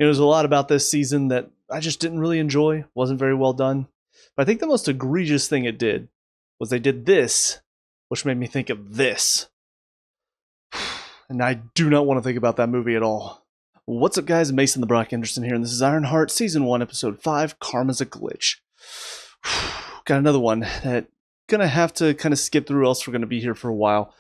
There's a lot about this season that I just didn't really enjoy, wasn't very well done. But I think the most egregious thing it did was they did this, which made me think of this. And I do not want to think about that movie at all. What's up, guys? Mason the Brock Anderson here, and this is Ironheart, Season 1, Episode 5, Karma's a Glitch. Got another one that gonna have to kind of skip through, else we're gonna be here for a while.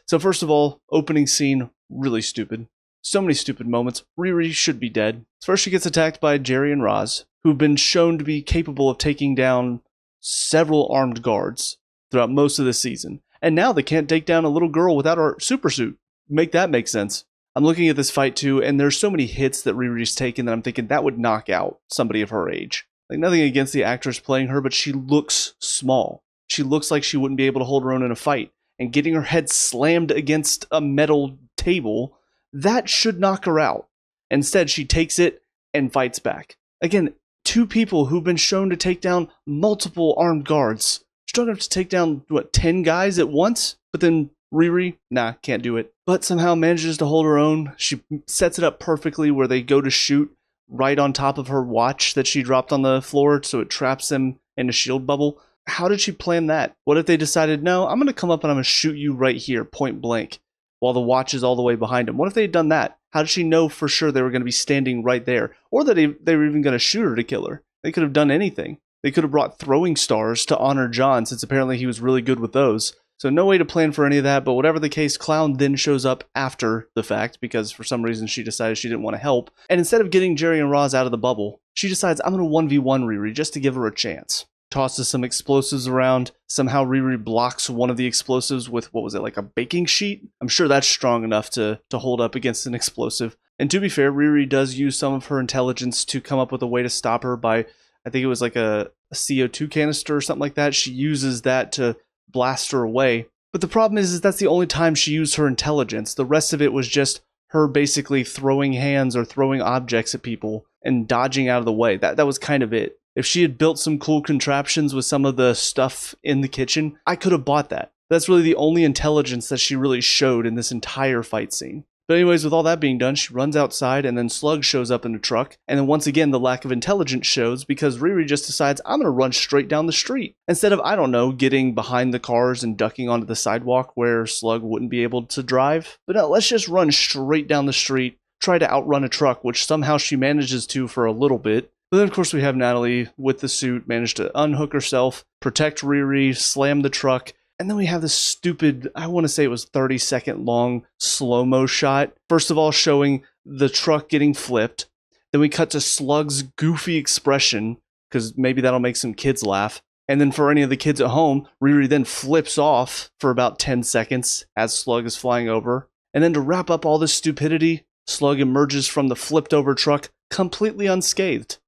So first of all, opening scene, really stupid. So many stupid moments. Riri should be dead. First she gets attacked by Jerry and Roz, who've been shown to be capable of taking down several armed guards throughout most of the season. And now they can't take down a little girl without her super suit. Make that make sense. I'm looking at this fight too, and there's so many hits that Riri's taken that I'm thinking that would knock out somebody of her age. Like, nothing against the actress playing her, but she looks small. She looks like she wouldn't be able to hold her own in a fight. And getting her head slammed against a metal table, that should knock her out. Instead, she takes it and fights back. Again, two people who've been shown to take down multiple armed guards. Strong enough to take down, 10 guys at once? But then Riri, nah, can't do it. But somehow manages to hold her own. She sets it up perfectly where they go to shoot right on top of her watch that she dropped on the floor, so it traps them in a shield bubble. How did she plan that? What if they decided, no, I'm going to come up and I'm going to shoot you right here, point blank, while the watch is all the way behind him? What if they had done that? How did she know for sure they were going to be standing right there? Or that they were even going to shoot her to kill her? They could have done anything. They could have brought throwing stars to honor John, since apparently he was really good with those. So no way to plan for any of that, but whatever the case, Clown then shows up after the fact because for some reason she decided she didn't want to help. And instead of getting Jerry and Roz out of the bubble, she decides, I'm going to 1v1 Riri just to give her a chance. Tosses some explosives around. Somehow Riri blocks one of the explosives with, what was it, like a baking sheet? I'm sure that's strong enough to hold up against an explosive. And to be fair, Riri does use some of her intelligence to come up with a way to stop her by, I think it was like a CO2 canister or something like that. She uses that to blast her away. But the problem is that's the only time she used her intelligence. The rest of it was just her basically throwing hands or throwing objects at people and dodging out of the way. That was kind of it. If she had built some cool contraptions with some of the stuff in the kitchen, I could have bought that. That's really the only intelligence that she really showed in this entire fight scene. But anyways, with all that being done, she runs outside and then Slug shows up in the truck. And then once again, the lack of intelligence shows because Riri just decides, I'm going to run straight down the street. Instead of, I don't know, getting behind the cars and ducking onto the sidewalk where Slug wouldn't be able to drive. But no, let's just run straight down the street, try to outrun a truck, which somehow she manages to for a little bit. But then, of course, we have Natalie with the suit, managed to unhook herself, protect Riri, slam the truck. And then we have this stupid, I want to say it was 30-second long slow-mo shot. First of all, showing the truck getting flipped. Then we cut to Slug's goofy expression, because maybe that'll make some kids laugh. And then for any of the kids at home, Riri then flips off for about 10 seconds as Slug is flying over. And then to wrap up all this stupidity, Slug emerges from the flipped over truck completely unscathed.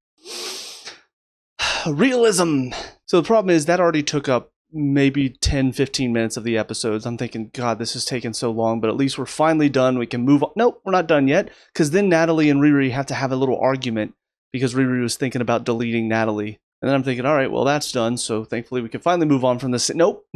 Realism! So the problem is that already took up maybe 10-15 minutes of the episodes. I'm thinking, God, this is taking so long, but at least we're finally done. We can move on. Nope, we're not done yet, because then Natalie and Riri have to have a little argument because Riri was thinking about deleting Natalie. And then I'm thinking, all right, well, that's done, so thankfully we can finally move on from this. Nope.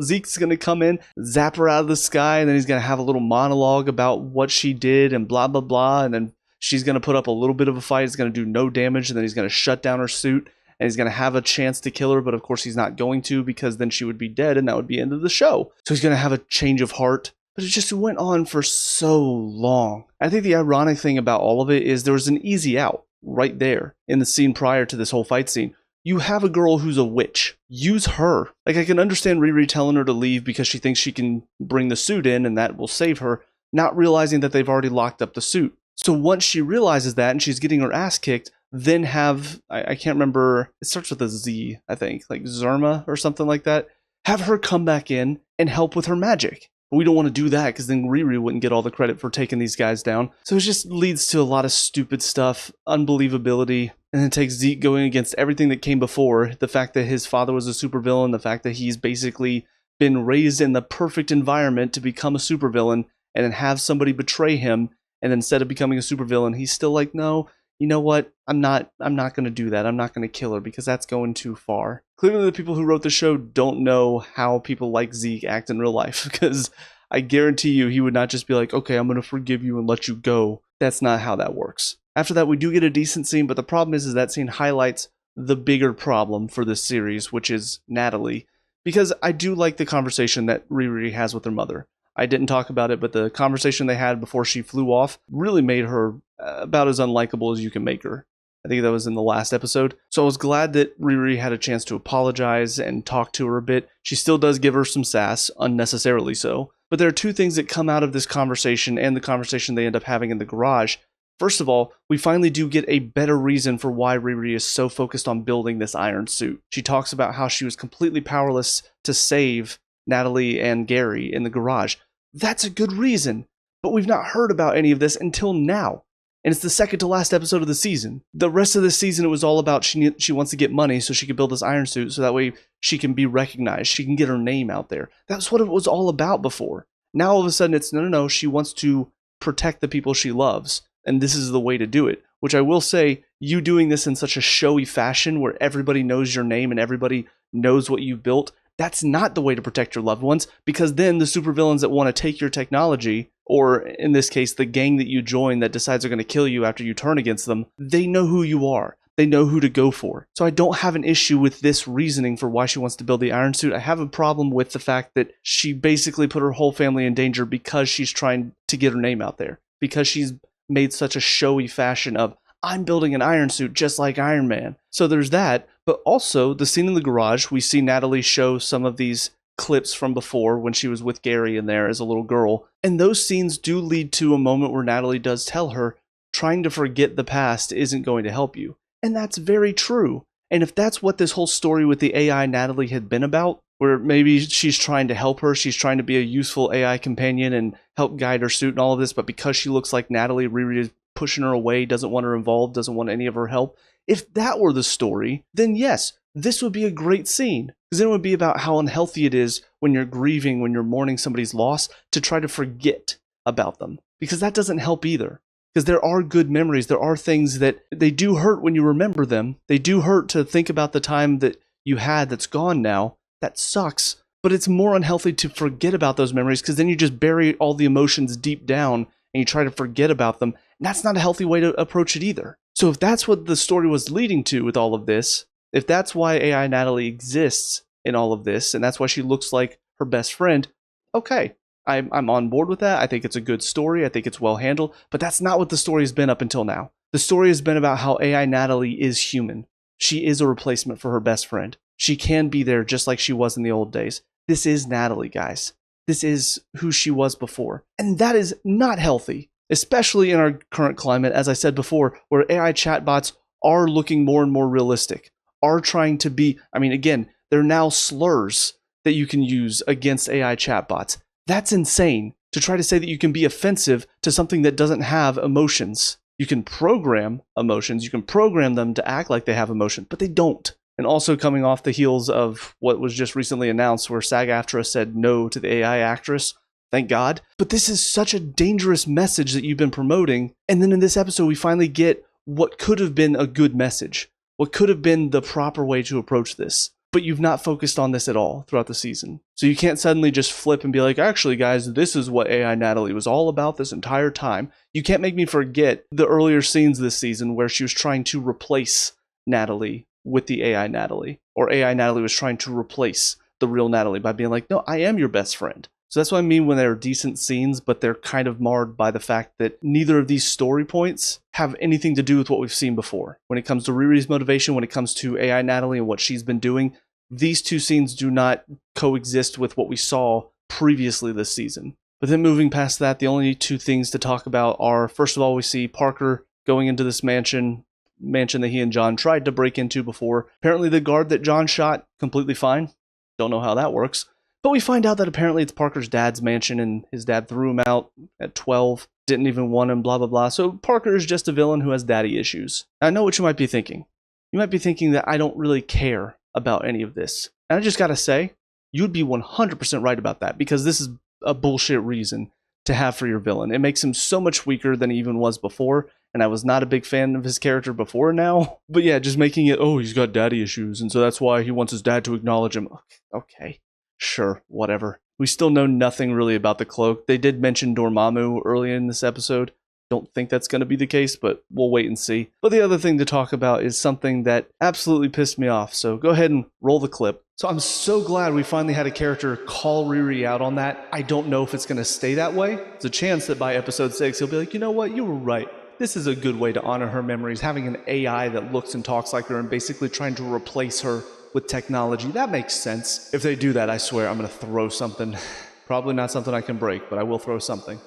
Zeke's going to come in, zap her out of the sky, and then he's going to have a little monologue about what she did and blah, blah, blah, and then she's going to put up a little bit of a fight. It's going to do no damage, and then he's going to shut down her suit. And he's going to have a chance to kill her, but of course he's not going to because then she would be dead and that would be the end of the show. So he's going to have a change of heart. But it just went on for so long. I think the ironic thing about all of it is there was an easy out right there in the scene prior to this whole fight scene. You have a girl who's a witch. Use her. Like, I can understand Riri telling her to leave because she thinks she can bring the suit in and that will save her, not realizing that they've already locked up the suit. So once she realizes that and she's getting her ass kicked, then have, I can't remember, it starts with a Z, I think, like Zerma or something like that. Have her come back in and help with her magic. But we don't want to do that because then Riri wouldn't get all the credit for taking these guys down. So it just leads to a lot of stupid stuff, unbelievability, and it takes Zeke going against everything that came before. The fact that his father was a supervillain, the fact that he's basically been raised in the perfect environment to become a supervillain, and then have somebody betray him, and then instead of becoming a supervillain, he's still like, no, you know what? I'm not going to do that. I'm not going to kill her because that's going too far. Clearly the people who wrote the show don't know how people like Zeke act in real life because I guarantee you he would not just be like, okay, I'm going to forgive you and let you go. That's not how that works. After that, we do get a decent scene, but the problem is that scene highlights the bigger problem for this series, which is Natalie, because I do like the conversation that Riri has with her mother. I didn't talk about it, but the conversation they had before she flew off really made her about as unlikable as you can make her. I think that was in the last episode. So I was glad that Riri had a chance to apologize and talk to her a bit. She still does give her some sass, unnecessarily so. But there are two things that come out of this conversation and the conversation they end up having in the garage. First of all, we finally do get a better reason for why Riri is so focused on building this iron suit. She talks about how she was completely powerless to save Natalie and Gary in the garage. That's a good reason, but we've not heard about any of this until now. And it's the second to last episode of the season. The rest of the season, it was all about she wants to get money so she can build this iron suit so that way she can be recognized. She can get her name out there. That's what it was all about before. Now all of a sudden it's no, she wants to protect the people she loves. And this is the way to do it. Which I will say, you doing this in such a showy fashion where everybody knows your name and everybody knows what you've built, that's not the way to protect your loved ones, because then the supervillains that want to take your technology, or in this case, the gang that you join that decides they're going to kill you after you turn against them, they know who you are. They know who to go for. So I don't have an issue with this reasoning for why she wants to build the iron suit. I have a problem with the fact that she basically put her whole family in danger because she's trying to get her name out there. Because she's made such a showy fashion of, I'm building an iron suit just like Iron Man. So there's that, but also the scene in the garage, we see Natalie show some of these clips from before when she was with Gary in there as a little girl. And those scenes do lead to a moment where Natalie does tell her, trying to forget the past isn't going to help you. And that's very true. And if that's what this whole story with the AI Natalie had been about, where maybe she's trying to help her, she's trying to be a useful AI companion and help guide her suit and all of this, but because she looks like Natalie, Riri is pushing her away, doesn't want her involved, doesn't want any of her help. If that were the story, then yes, this would be a great scene. Because then it would be about how unhealthy it is when you're grieving, when you're mourning somebody's loss, to try to forget about them. Because that doesn't help either. Because there are good memories, there are things that they do hurt when you remember them. They do hurt to think about the time that you had that's gone now. That sucks. But it's more unhealthy to forget about those memories because then you just bury all the emotions deep down and you try to forget about them. And that's not a healthy way to approach it either. So if that's what the story was leading to with all of this, if that's why AI Natalie exists in all of this, and that's why she looks like her best friend, okay, I'm on board with that. I think it's a good story. I think it's well handled. But that's not what the story has been up until now. The story has been about how AI Natalie is human. She is a replacement for her best friend. She can be there just like she was in the old days. This is Natalie, guys. This is who she was before. And that is not healthy, especially in our current climate, as I said before, where AI chatbots are looking more and more realistic, are trying to be, again, they're now slurs that you can use against AI chatbots. That's insane to try to say that you can be offensive to something that doesn't have emotions. You can program emotions, you can program them to act like they have emotion, but they don't. And also coming off the heels of what was just recently announced where SAG-AFTRA said no to the AI actress. Thank God. But this is such a dangerous message that you've been promoting. And then in this episode, we finally get what could have been a good message. What could have been the proper way to approach this. But you've not focused on this at all throughout the season. So you can't suddenly just flip and be like, actually, guys, this is what AI Natalie was all about this entire time. You can't make me forget the earlier scenes this season where she was trying to replace Natalie with the AI Natalie, or AI Natalie was trying to replace the real Natalie by being like, no, I am your best friend. So that's what I mean when they're decent scenes, but they're kind of marred by the fact that neither of these story points have anything to do with what we've seen before. When it comes to Riri's motivation, when it comes to AI Natalie and what she's been doing, these two scenes do not coexist with what we saw previously this season. But then moving past that, the only two things to talk about are, first of all, we see Parker going into this mansion that he and John tried to break into before. Apparently the guard that John shot, completely fine. Don't know how that works. But we find out that apparently it's Parker's dad's mansion and his dad threw him out at 12, didn't even want him, blah, blah, blah. So Parker is just a villain who has daddy issues. Now, I know what you might be thinking. You might be thinking that I don't really care about any of this. And I just gotta say, you'd be 100% right about that because this is a bullshit reason to have for your villain. It makes him so much weaker than he even was before. And I was not a big fan of his character before now. But yeah, just making it, oh, he's got daddy issues. And so that's why he wants his dad to acknowledge him. Okay, sure, whatever. We still know nothing really about the cloak. They did mention Dormammu earlier in this episode. Don't think that's going to be the case, but we'll wait and see. But the other thing to talk about is something that absolutely pissed me off. So go ahead and roll the clip. So I'm so glad we finally had a character call Riri out on that. I don't know if it's going to stay that way. There's a chance that by episode 6, he'll be like, you know what, you were right. This is a good way to honor her memories, having an AI that looks and talks like her and basically trying to replace her with technology. That makes sense. If they do that, I swear I'm going to throw something. Probably not something I can break, but I will throw something.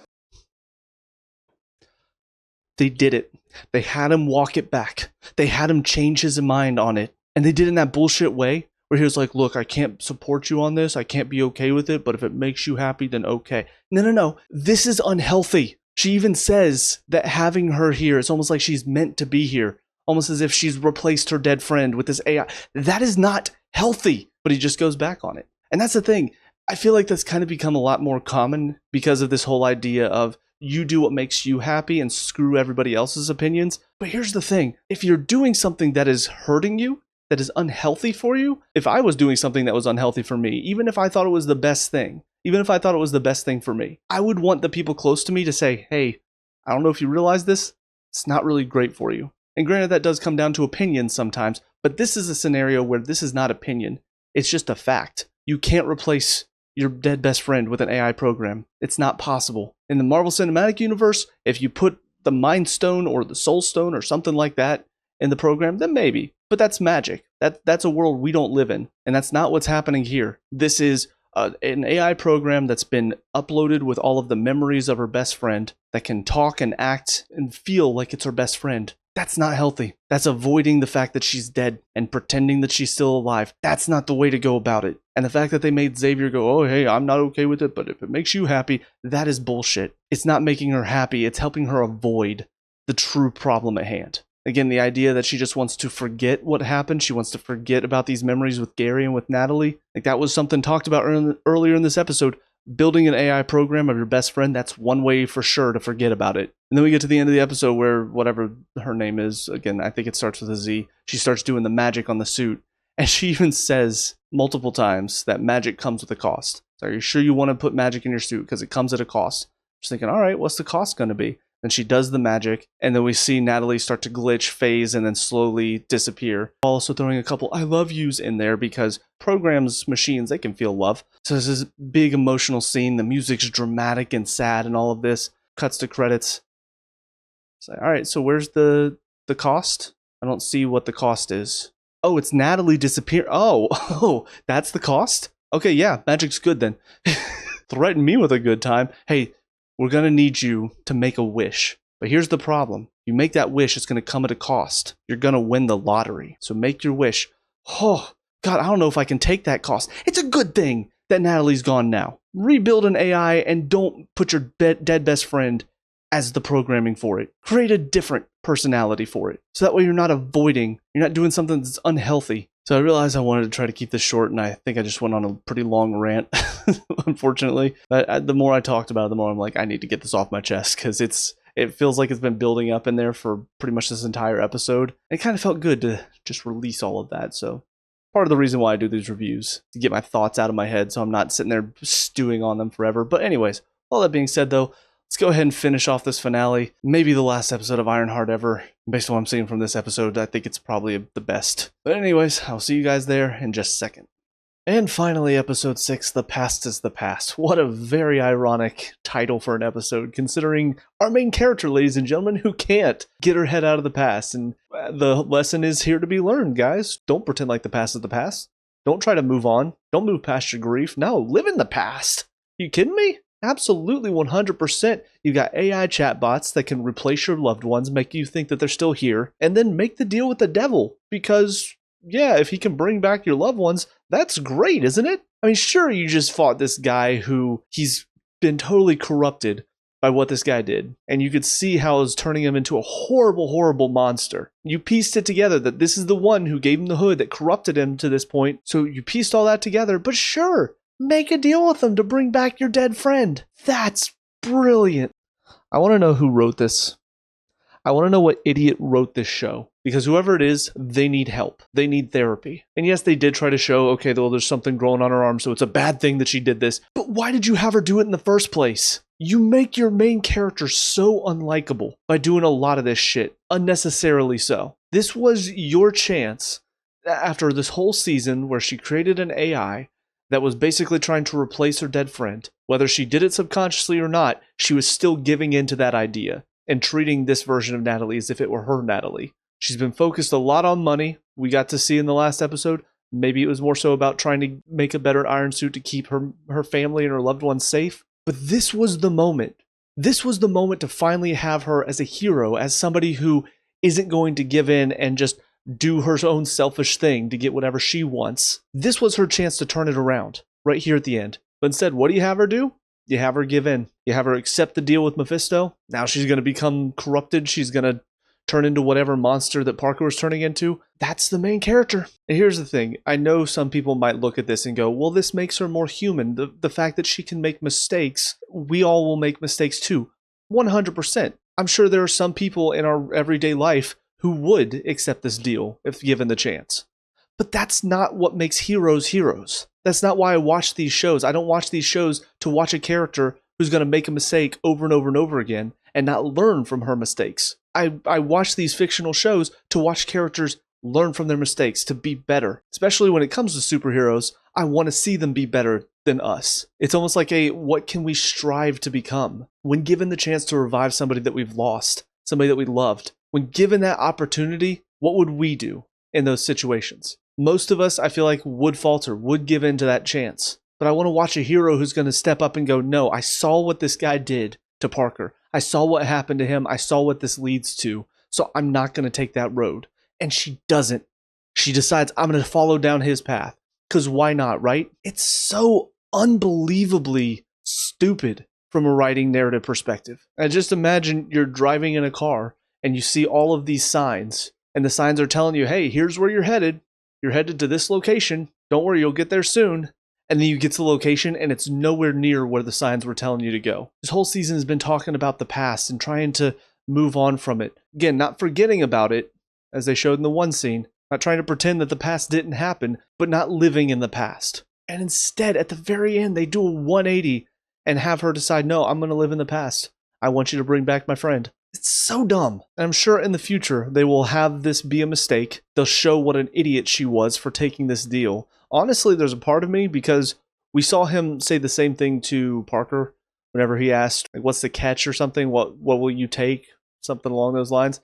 They did it. They had him walk it back. They had him change his mind on it. And they did it in that bullshit way where he was like, look, I can't support you on this. I can't be okay with it. But if it makes you happy, then okay. No. This is unhealthy. She even says that having her here, it's almost like she's meant to be here. Almost as if she's replaced her dead friend with this AI. That is not healthy. But he just goes back on it. And that's the thing. I feel like that's kind of become a lot more common because of this whole idea of you do what makes you happy and screw everybody else's opinions. But here's the thing. If you're doing something that is hurting you, that is unhealthy for you, if I was doing something that was unhealthy for me, even if I thought it was the best thing, for me, I would want the people close to me to say, hey, I don't know if you realize this, it's not really great for you. And granted, that does come down to opinions sometimes, but this is a scenario where this is not opinion. It's just a fact. You can't replace your dead best friend with an AI program. It's not possible. In the Marvel Cinematic Universe, if you put the Mind Stone or the Soul Stone or something like that in the program, then maybe. But that's magic. That's a world we don't live in. And that's not what's happening here. This is an AI program that's been uploaded with all of the memories of her best friend that can talk and act and feel like it's her best friend. That's not healthy. That's avoiding the fact that she's dead and pretending that she's still alive. That's not the way to go about it. And the fact that they made Xavier go, oh, hey, I'm not okay with it, but if it makes you happy, that is bullshit. It's not making her happy. It's helping her avoid the true problem at hand. Again, the idea that she just wants to forget what happened. She wants to forget about these memories with Gary and with Natalie. Like that was something talked about earlier in this episode. Building an AI program of your best friend, that's one way for sure to forget about it. And then we get to the end of the episode where whatever her name is, again, I think it starts with a Z, she starts doing the magic on the suit. And she even says multiple times that magic comes with a cost. So are you sure you want to put magic in your suit? Because it comes at a cost. Just thinking, all right, what's the cost going to be? Then she does the magic, and then we see Natalie start to glitch, phase, and then slowly disappear. Also throwing a couple I love yous in there because programs, machines, they can feel love. So there's this big emotional scene. The music's dramatic and sad and all of this. Cuts to credits. It's like, all right, so where's the cost? I don't see what the cost is. Oh, it's Natalie disappear. Oh, that's the cost? Okay, yeah, magic's good then. Threaten me with a good time. Hey, we're going to need you to make a wish. But here's the problem. You make that wish, it's going to come at a cost. You're going to win the lottery. So make your wish. Oh, God, I don't know if I can take that cost. It's a good thing that Natalie's gone now. Rebuild an AI and don't put your dead best friend as the programming for it. Create a different personality for it. So that way you're not doing something that's unhealthy. So I realized I wanted to try to keep this short, and I think I just went on a pretty long rant, unfortunately. But the more I talked about it, the more I'm like, I need to get this off my chest, because it feels like it's been building up in there for pretty much this entire episode. It kind of felt good to just release all of that, so part of the reason why I do these reviews, to get my thoughts out of my head so I'm not sitting there stewing on them forever. But anyways, all that being said though, let's go ahead and finish off this finale. Maybe the last episode of Ironheart ever. Based on what I'm seeing from this episode, I think it's probably the best. But anyways, I'll see you guys there in just a second. And finally, episode 6, The Past is the Past. What a very ironic title for an episode, considering our main character, ladies and gentlemen, who can't get her head out of the past. And the lesson is here to be learned, guys. Don't pretend like the past is the past. Don't try to move on. Don't move past your grief. No, live in the past. You kidding me? Absolutely 100%. You got AI chatbots that can replace your loved ones, make you think that they're still here, and then make the deal with the devil. Because, yeah, if he can bring back your loved ones, that's great, isn't it? I mean, sure, you just fought this guy who he's been totally corrupted by what this guy did. And you could see how it was turning him into a horrible, horrible monster. You pieced it together that this is the one who gave him the hood that corrupted him to this point. So you pieced all that together, but sure, make a deal with them to bring back your dead friend. That's brilliant. I want to know who wrote this. I want to know what idiot wrote this show, because whoever it is, they need help. They need therapy. And yes, they did try to show, okay, well, there's something growing on her arm, so it's a bad thing that she did this. But why did you have her do it in the first place? You make your main character so unlikable by doing a lot of this shit, unnecessarily so. This was your chance after this whole season where she created an AI that was basically trying to replace her dead friend. Whether she did it subconsciously or not, she was still giving in to that idea and treating this version of Natalie as if it were her Natalie. She's been focused a lot on money. We got to see in the last episode, maybe it was more so about trying to make a better iron suit to keep her family and her loved ones safe. But this was the moment. This was the moment to finally have her as a hero, as somebody who isn't going to give in and just do her own selfish thing to get whatever she wants. This was her chance to turn it around right here at the end. But instead, what do you have her do? You have her give in. You have her accept the deal with Mephisto. Now she's going to become corrupted. She's going to turn into whatever monster that Parker was turning into. That's the main character. And here's the thing. I know some people might look at this and go, well, this makes her more human. The fact that she can make mistakes, we all will make mistakes too. 100%. I'm sure there are some people in our everyday life who would accept this deal if given the chance. But that's not what makes heroes heroes. That's not why I watch these shows. I don't watch these shows to watch a character who's going to make a mistake over and over and over again and not learn from her mistakes. I watch these fictional shows to watch characters learn from their mistakes, to be better. Especially when it comes to superheroes, I want to see them be better than us. It's almost like what can we strive to become? When given the chance to revive somebody that we've lost, somebody that we loved, when given that opportunity, what would we do in those situations? Most of us, I feel like, would falter, would give in to that chance. But I want to watch a hero who's going to step up and go, no, I saw what this guy did to Parker. I saw what happened to him. I saw what this leads to. So I'm not going to take that road. And she doesn't. She decides, I'm going to follow down his path. Because why not, right? It's so unbelievably stupid from a writing narrative perspective. And just imagine you're driving in a car and you see all of these signs. And the signs are telling you, hey, here's where you're headed. You're headed to this location. Don't worry, you'll get there soon. And then you get to the location and it's nowhere near where the signs were telling you to go. This whole season has been talking about the past and trying to move on from it. Again, not forgetting about it, as they showed in the one scene. Not trying to pretend that the past didn't happen, but not living in the past. And instead, at the very end, they do a 180 and have her decide, no, I'm going to live in the past. I want you to bring back my friend. It's so dumb. And I'm sure in the future, they will have this be a mistake. They'll show what an idiot she was for taking this deal. Honestly, there's a part of me, because we saw him say the same thing to Parker whenever he asked, like, what's the catch or something? What will you take? Something along those lines.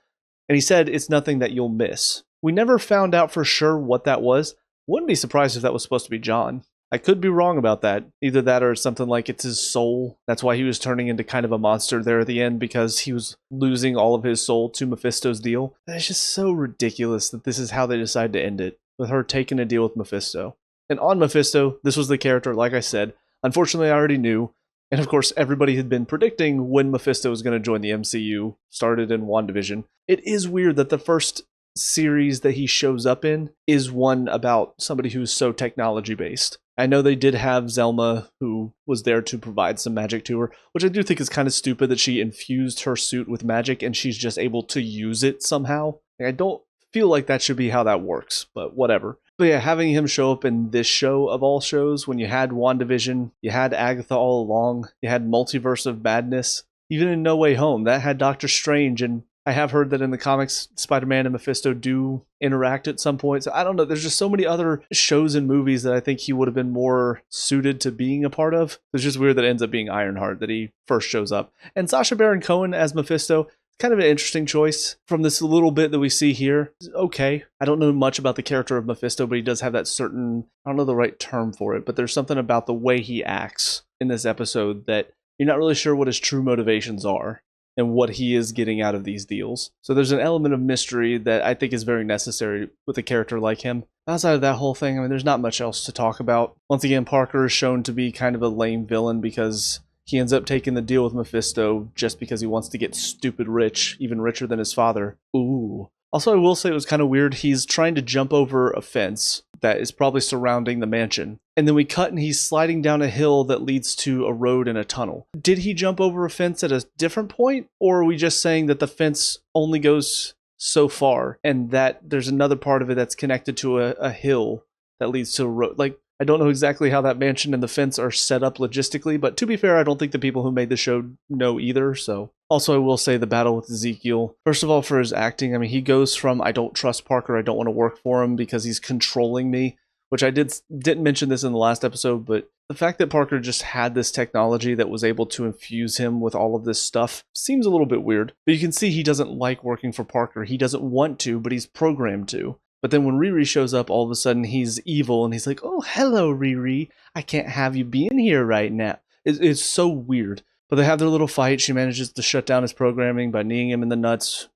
And he said, it's nothing that you'll miss. We never found out for sure what that was. Wouldn't be surprised if that was supposed to be John. I could be wrong about that. Either that or something like it's his soul. That's why he was turning into kind of a monster there at the end, because he was losing all of his soul to Mephisto's deal. It's just so ridiculous that this is how they decide to end it, with her taking a deal with Mephisto. And on Mephisto, this was the character, like I said. Unfortunately, I already knew. And of course, everybody had been predicting when Mephisto was going to join the MCU, started in WandaVision. It is weird that the first series that he shows up in is one about somebody who's so technology based. I know they did have Zelma, who was there to provide some magic to her, which I do think is kind of stupid that she infused her suit with magic and she's just able to use it somehow. I don't feel like that should be how that works, but whatever. But yeah, having him show up in this show of all shows, when you had WandaVision, you had Agatha all along, you had Multiverse of Madness, even in No Way Home, that had Doctor Strange, and I have heard that in the comics, Spider-Man and Mephisto do interact at some point. So I don't know, there's just so many other shows and movies that I think he would have been more suited to being a part of. It's just weird that it ends up being Ironheart that he first shows up. And Sacha Baron Cohen as Mephisto, kind of an interesting choice from this little bit that we see here. Okay, I don't know much about the character of Mephisto, but he does have that certain, I don't know the right term for it, but there's something about the way he acts in this episode that you're not really sure what his true motivations are and what he is getting out of these deals. So there's an element of mystery that I think is very necessary with a character like him. Outside of that whole thing, I mean, there's not much else to talk about. Once again, Parker is shown to be kind of a lame villain because he ends up taking the deal with Mephisto just because he wants to get stupid rich, even richer than his father. Ooh. Also, I will say it was kind of weird. He's trying to jump over a fence, that is probably surrounding the mansion. And then we cut and he's sliding down a hill that leads to a road and a tunnel. Did he jump over a fence at a different point? Or are we just saying that the fence only goes so far and that there's another part of it that's connected to a hill that leads to a road? Like, I don't know exactly how that mansion and the fence are set up logistically, but to be fair, I don't think the people who made the show know either. So also, I will say the battle with Ezekiel, first of all, for his acting, I mean, he goes from I don't trust Parker, I don't want to work for him because he's controlling me, which I didn't mention this in the last episode, but the fact that Parker just had this technology that was able to infuse him with all of this stuff seems a little bit weird. But you can see he doesn't like working for Parker. He doesn't want to, but he's programmed to. But then when Riri shows up, all of a sudden he's evil and he's like, oh, hello, Riri. I can't have you being here right now. It's so weird. But they have their little fight. She manages to shut down his programming by kneeing him in the nuts.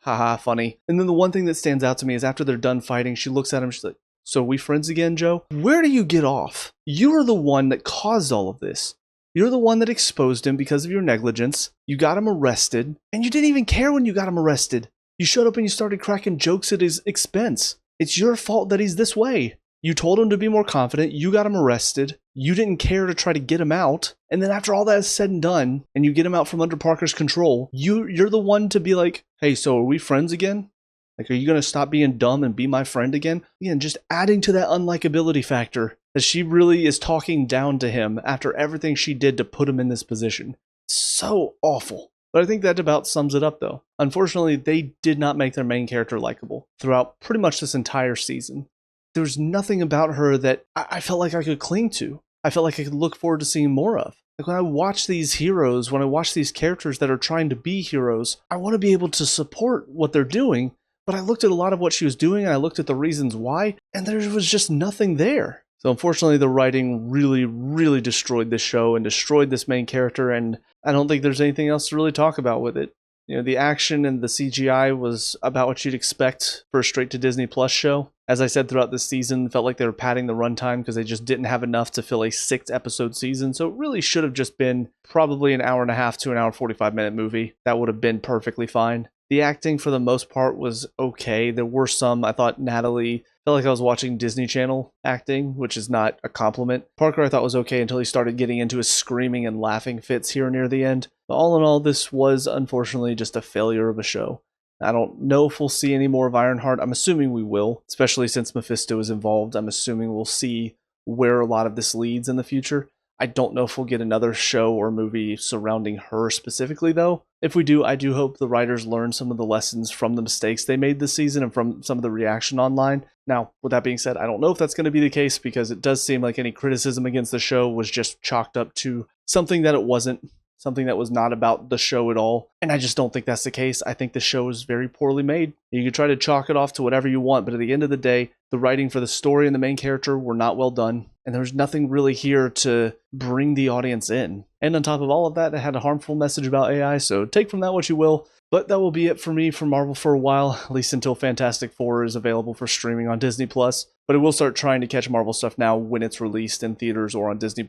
Haha, funny. And then the one thing that stands out to me is after they're done fighting, she looks at him, she's like, so we friends again, Joe? Where do you get off? You are the one that caused all of this. You're the one that exposed him because of your negligence. You got him arrested, and you didn't even care when you got him arrested. You showed up and you started cracking jokes at his expense. It's your fault that he's this way. You told him to be more confident. You got him arrested. You didn't care to try to get him out. And then after all that is said and done, and you get him out from under Parker's control, you're the one to be like, hey, so are we friends again? Like, are you going to stop being dumb and be my friend again? Again, just adding to that unlikability factor that she really is talking down to him after everything she did to put him in this position. So awful. But I think that about sums it up, though. Unfortunately, they did not make their main character likable throughout pretty much this entire season. There was nothing about her that I felt like I could cling to. I felt like I could look forward to seeing more of. Like when I watch these heroes, when I watch these characters that are trying to be heroes, I want to be able to support what they're doing. But I looked at a lot of what she was doing and I looked at the reasons why, and there was just nothing there. So unfortunately, the writing really, really destroyed this show and destroyed this main character, and I don't think there's anything else to really talk about with it. You know, the action and the CGI was about what you'd expect for a straight to Disney Plus show. As I said throughout this season, felt like they were padding the runtime because they just didn't have enough to fill a 6-episode season, so it really should have just been probably an hour and a half to an hour 45-minute movie. That would have been perfectly fine. The acting, for the most part, was okay. There were some, I thought Natalie felt like I was watching Disney Channel acting, which is not a compliment. Parker, I thought, was okay until he started getting into his screaming and laughing fits here near the end. But all in all, this was, unfortunately, just a failure of a show. I don't know if we'll see any more of Ironheart. I'm assuming we will, especially since Mephisto is involved. I'm assuming we'll see where a lot of this leads in the future. I don't know if we'll get another show or movie surrounding her specifically, though. If we do, I do hope the writers learn some of the lessons from the mistakes they made this season and from some of the reaction online. Now, with that being said, I don't know if that's going to be the case because it does seem like any criticism against the show was just chalked up to something that it wasn't, something that was not about the show at all. And I just don't think that's the case. I think the show is very poorly made. You can try to chalk it off to whatever you want, but at the end of the day, the writing for the story and the main character were not well done. And there's nothing really here to bring the audience in. And on top of all of that, it had a harmful message about AI, so take from that what you will. But that will be it for me for Marvel for a while, at least until Fantastic Four is available for streaming on Disney+. But I will start trying to catch Marvel stuff now when it's released in theaters or on Disney+,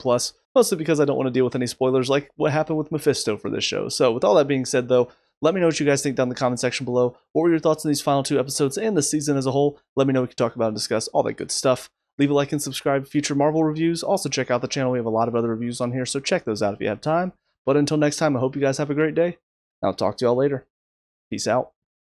mostly because I don't want to deal with any spoilers like what happened with Mephisto for this show. So with all that being said, though, let me know what you guys think down in the comment section below. What were your thoughts on these final 2 episodes and the season as a whole? Let me know, we can talk about and discuss all that good stuff. Leave a like and subscribe for future Marvel reviews. Also check out the channel, we have a lot of other reviews on here, so check those out if you have time. But until next time, I hope you guys have a great day. I'll talk to y'all later. Peace out.